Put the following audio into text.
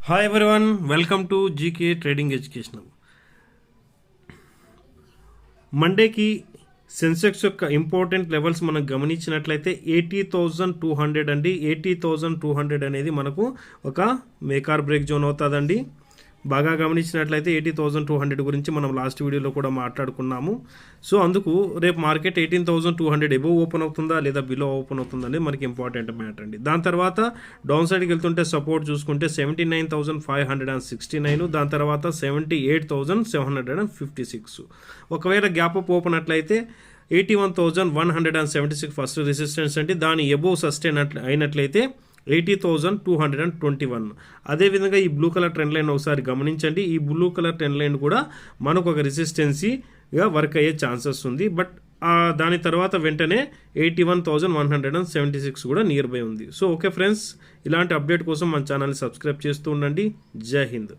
Hi everyone, welcome to GK trading educational. మండేకి Sensex యొక్క important levels మనం గమనించినట్లయితే 80,200 అండి. 80,200 అనేది మనకు ఒక మేకార్ బ్రేక్ జోన్ అవుతుందండి. బాగా గమనించినట్లయితే 80,200 గురించి మనం లాస్ట్ వీడియోలో కూడా మాట్లాడుకున్నాము. సో అందుకు రేపు మార్కెట్ 18,200 ఎబోవ్ ఓపెన్ అవుతుందా లేదా బిలో ఓపెన్ అవుతుందా అనేది మనకి ఇంపార్టెంట్ మ్యాటర్ అండి. దాని తర్వాత డౌన్ సైడ్కి వెళ్తుంటే సపోర్ట్ చూసుకుంటే 79,569, దాని తర్వాత 78,756. ఒకవేళ గ్యాప్ అప్ ఓపెన్ అట్లయితే 81,176 ఫస్ట్ రెసిస్టెన్స్ అండి. దాని ఎబోవ్ సస్టైన్ అయినట్లయితే 80,221. అదేవిధంగా ఈ బ్లూ కలర్ ట్రెండ్ లైన్ ఒకసారి గమనించండి. ఈ బ్లూ కలర్ ట్రెండ్ లైన్ కూడా మనకు ఒక రెసిస్టెన్సీగా వర్క్ అయ్యే ఛాన్సెస్ ఉంది. బట్ దాని తర్వాత వెంటనే 81,176 కూడా నియర్ బై ఉంది. సో ఓకే ఫ్రెండ్స్, ఇలాంటి అప్డేట్ కోసం మన ఛానల్ని సబ్స్క్రైబ్ చేస్తూ ఉండండి. జై హింద్.